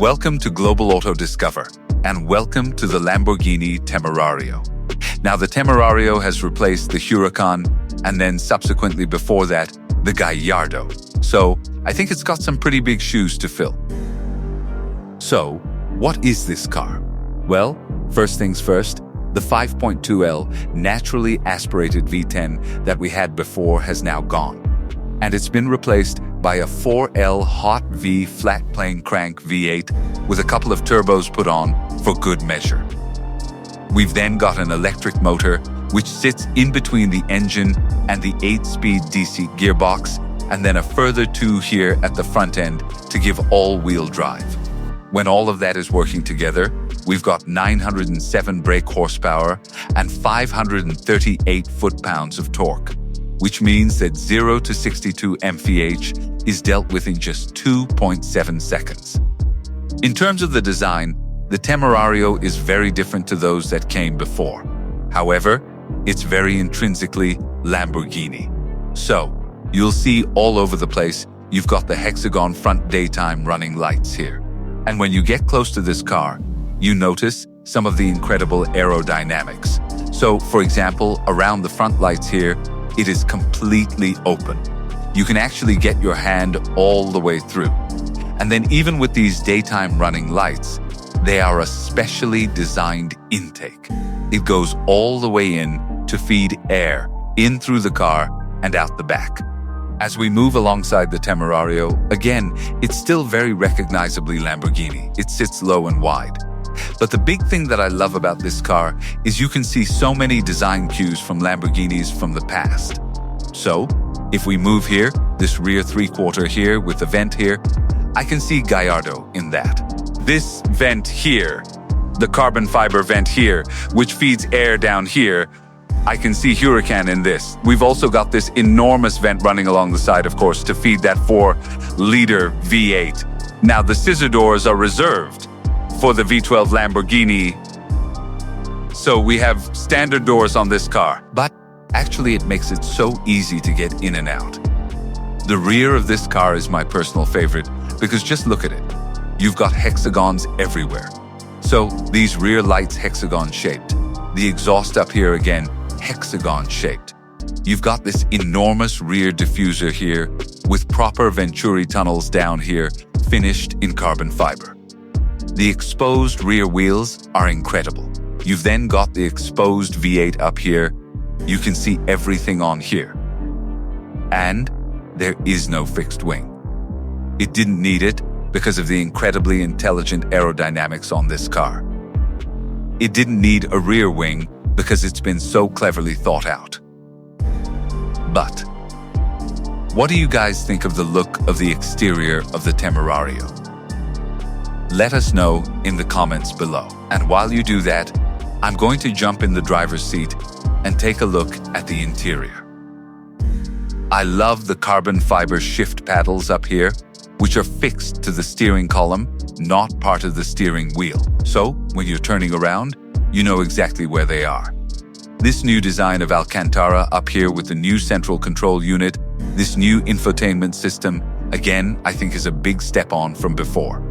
Welcome to Global Auto Discover, and welcome to the Lamborghini Temerario. Now, the Temerario has replaced the Huracán, and then subsequently before that, the Gallardo. So, I think it's got some pretty big shoes to fill. So, what is this car? Well, first things first, the 5.2L naturally aspirated V10 that we had before has now gone. And it's been replaced by a 4L hot V flat plane crank V8 with a couple of turbos put on for good measure. We've then got an electric motor which sits in between the engine and the 8-speed DC gearbox, and then a further 2 here at the front end to give all-wheel drive. When all of that is working together, we've got 907 brake horsepower and 538 foot-pounds of torque, which means that 0 to 62 mph is dealt with in just 2.7 seconds. In terms of the design, the Temerario is very different to those that came before. However, it's very intrinsically Lamborghini. So, you'll see all over the place, you've got the hexagon front daytime running lights here. And when you get close to this car, you notice some of the incredible aerodynamics. So, for example, around the front lights here, it is completely open. You can actually get your hand all the way through. And then even with these daytime running lights, they are a specially designed intake. It goes all the way in to feed air in through the car and out the back. As we move alongside the Temerario, again, it's still very recognizably Lamborghini. It sits low and wide. But the big thing that I love about this car is you can see so many design cues from Lamborghinis from the past. So, if we move here, this rear three-quarter here with the vent here, I can see Gallardo in that. This vent here, the carbon fiber vent here, which feeds air down here, I can see Huracán in this. We've also got this enormous vent running along the side, of course, to feed that 4-liter V8. Now, the scissor doors are reserved for the V12 Lamborghini. So we have standard doors on this car, but actually it makes it so easy to get in and out. The rear of this car is my personal favorite because just look at it. You've got hexagons everywhere. So these rear lights hexagon shaped. The exhaust up here again, hexagon shaped. You've got this enormous rear diffuser here with proper Venturi tunnels down here, finished in carbon fiber. The exposed rear wheels are incredible. You've then got the exposed V8 up here. You can see everything on here. And there is no fixed wing. It didn't need it because of the incredibly intelligent aerodynamics on this car. It didn't need a rear wing because it's been so cleverly thought out. But what do you guys think of the look of the exterior of the Temerario? Let us know in the comments below. And while you do that, I'm going to jump in the driver's seat and take a look at the interior. I love the carbon fiber shift paddles up here, which are fixed to the steering column, not part of the steering wheel. So when you're turning around, you know exactly where they are. This new design of Alcantara up here with the new central control unit, this new infotainment system, again, I think is a big step on from before.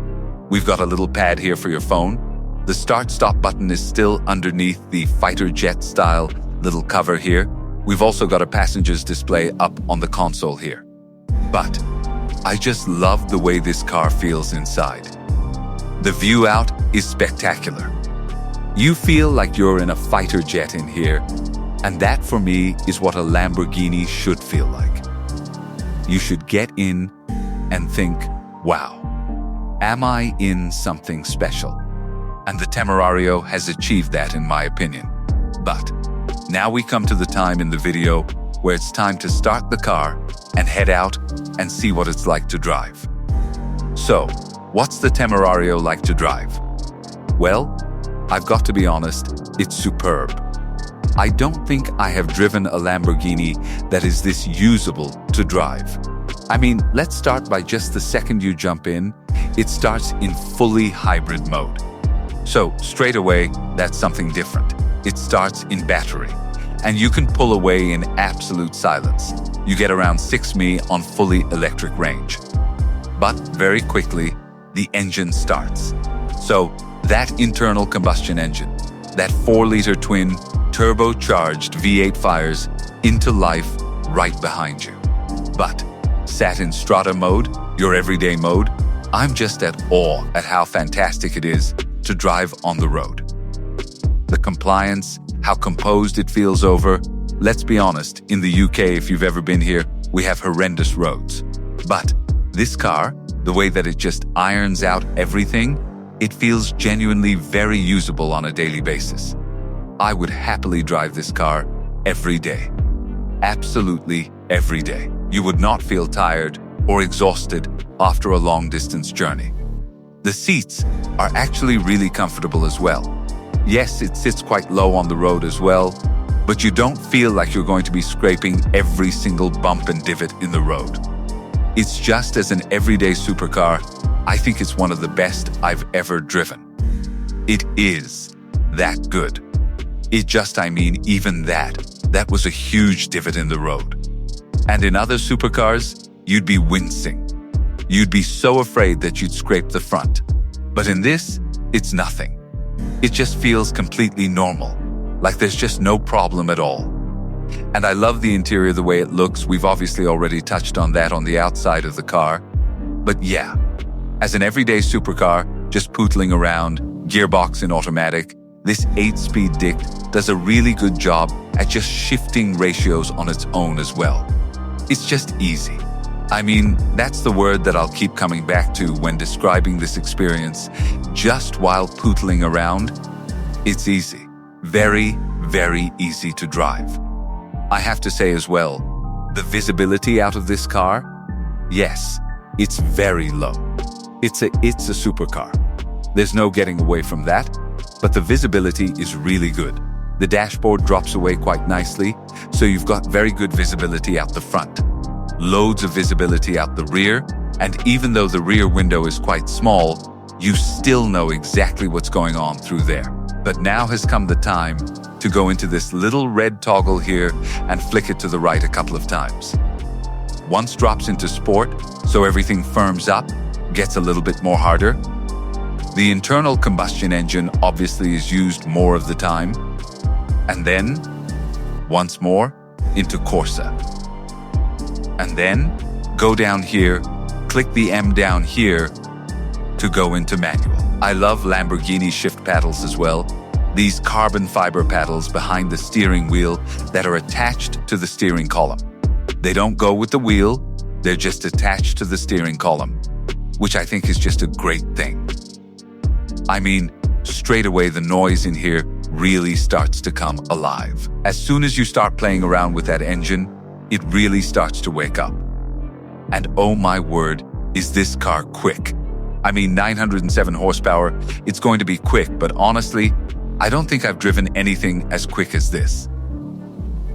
We've got a little pad here for your phone. The start-stop button is still underneath the fighter jet style little cover here. We've also got a passenger's display up on the console here. But I just love the way this car feels inside. The view out is spectacular. You feel like you're in a fighter jet in here, and that for me is what a Lamborghini should feel like. You should get in and think, wow, am I in something special? And the Temerario has achieved that in my opinion. But now we come to the time in the video where it's time to start the car and head out and see what it's like to drive. So, what's the Temerario like to drive? Well, I've got to be honest, it's superb. I don't think I have driven a Lamborghini that is this usable to drive. I mean, let's start by just the second you jump in, it starts in fully hybrid mode. So straight away, that's something different. It starts in battery, and you can pull away in absolute silence. You get around 6 mi on fully electric range. But very quickly, the engine starts. So that internal combustion engine, that 4-liter twin turbocharged V8 fires into life right behind you. But sat in strata mode, your everyday mode, I'm just at awe at how fantastic it is to drive on the road. The compliance, how composed it feels over. Let's be honest, in the UK, if you've ever been here, we have horrendous roads. But this car, the way that it just irons out everything, it feels genuinely very usable on a daily basis. I would happily drive this car every day. Absolutely every day. You would not feel tired or exhausted after a long-distance journey. The seats are actually really comfortable as well. Yes, it sits quite low on the road as well, but you don't feel like you're going to be scraping every single bump and divot in the road. It's just as an everyday supercar, I think it's one of the best I've ever driven. It is that good. Even that was a huge divot in the road. And in other supercars, you'd be wincing. You'd be so afraid that you'd scrape the front. But in this, it's nothing. It just feels completely normal, like there's just no problem at all. And I love the interior, the way it looks. We've obviously already touched on that on the outside of the car. But yeah, as an everyday supercar, just pootling around, gearbox in automatic, this 8-speed dick does a really good job at just shifting ratios on its own as well. It's just easy. I mean, that's the word that I'll keep coming back to when describing this experience. Just while pootling around, it's easy. Very, very easy to drive. I have to say as well, the visibility out of this car, yes, it's very low. It's a supercar. There's no getting away from that, but the visibility is really good. The dashboard drops away quite nicely, so you've got very good visibility out the front. Loads of visibility out the rear, and even though the rear window is quite small, you still know exactly what's going on through there. But now has come the time to go into this little red toggle here and flick it to the right a couple of times. Once drops into sport, so everything firms up, gets a little bit more harder. The internal combustion engine obviously is used more of the time. And then, once more, into Corsa. And then, go down here, click the M down here to go into manual. I love Lamborghini shift paddles as well. These carbon fiber paddles behind the steering wheel that are attached to the steering column. They don't go with the wheel, they're just attached to the steering column, which I think is just a great thing. I mean, straight away the noise in here really starts to come alive. As soon as you start playing around with that engine, it really starts to wake up. And oh my word, is this car quick. I mean, 907 horsepower, it's going to be quick, but honestly, I don't think I've driven anything as quick as this.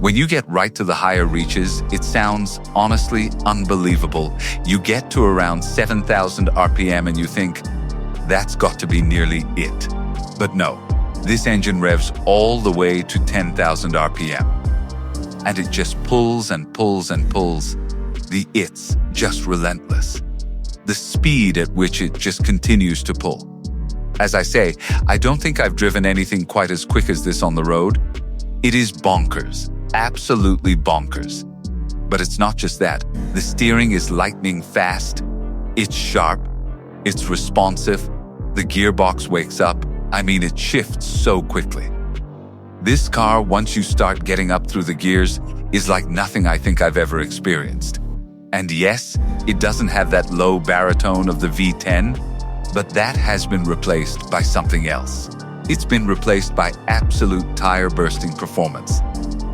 When you get right to the higher reaches, it sounds honestly unbelievable. You get to around 7,000 RPM and you think, that's got to be nearly it. But no, this engine revs all the way to 10,000 RPM. And it just pulls and pulls and pulls. It's just relentless. The speed at which it just continues to pull. As I say, I don't think I've driven anything quite as quick as this on the road. It is bonkers, absolutely bonkers. But it's not just that. The steering is lightning fast, it's sharp, it's responsive, the gearbox wakes up. I mean, it shifts so quickly. This car, once you start getting up through the gears, is like nothing I think I've ever experienced. And yes, it doesn't have that low baritone of the V10, but that has been replaced by something else. It's been replaced by absolute tire-bursting performance.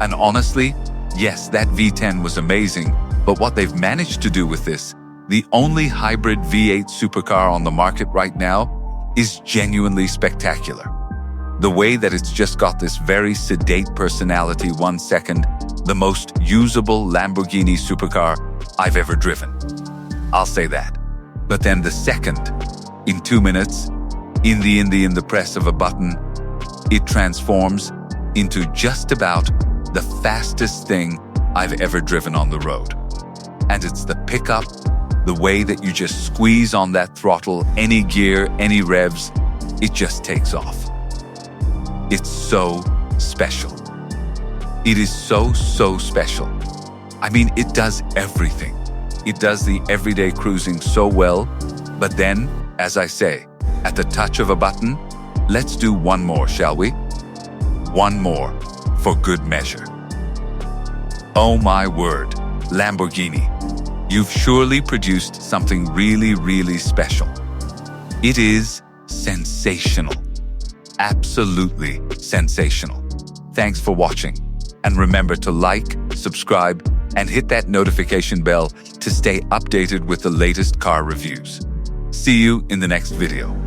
And honestly, yes, that V10 was amazing, but what they've managed to do with this, the only hybrid V8 supercar on the market right now, is genuinely spectacular. The way that it's just got this very sedate personality 1 second, the most usable Lamborghini supercar I've ever driven. I'll say that. But then the second, in 2 minutes, in the press of a button, it transforms into just about the fastest thing I've ever driven on the road. And it's the pickup, The way that you just squeeze on that throttle, any gear, any revs, it just takes off. It's so special. It is so special. I mean, it does everything. It does the everyday cruising so well, but then, as I say, at the touch of a button, let's do one more, shall we? One more, for good measure. Oh my word, Lamborghini, you've surely produced something really special. It is sensational. Absolutely sensational. Thanks for watching. And remember to like, subscribe, and hit that notification bell to stay updated with the latest car reviews. See you in the next video.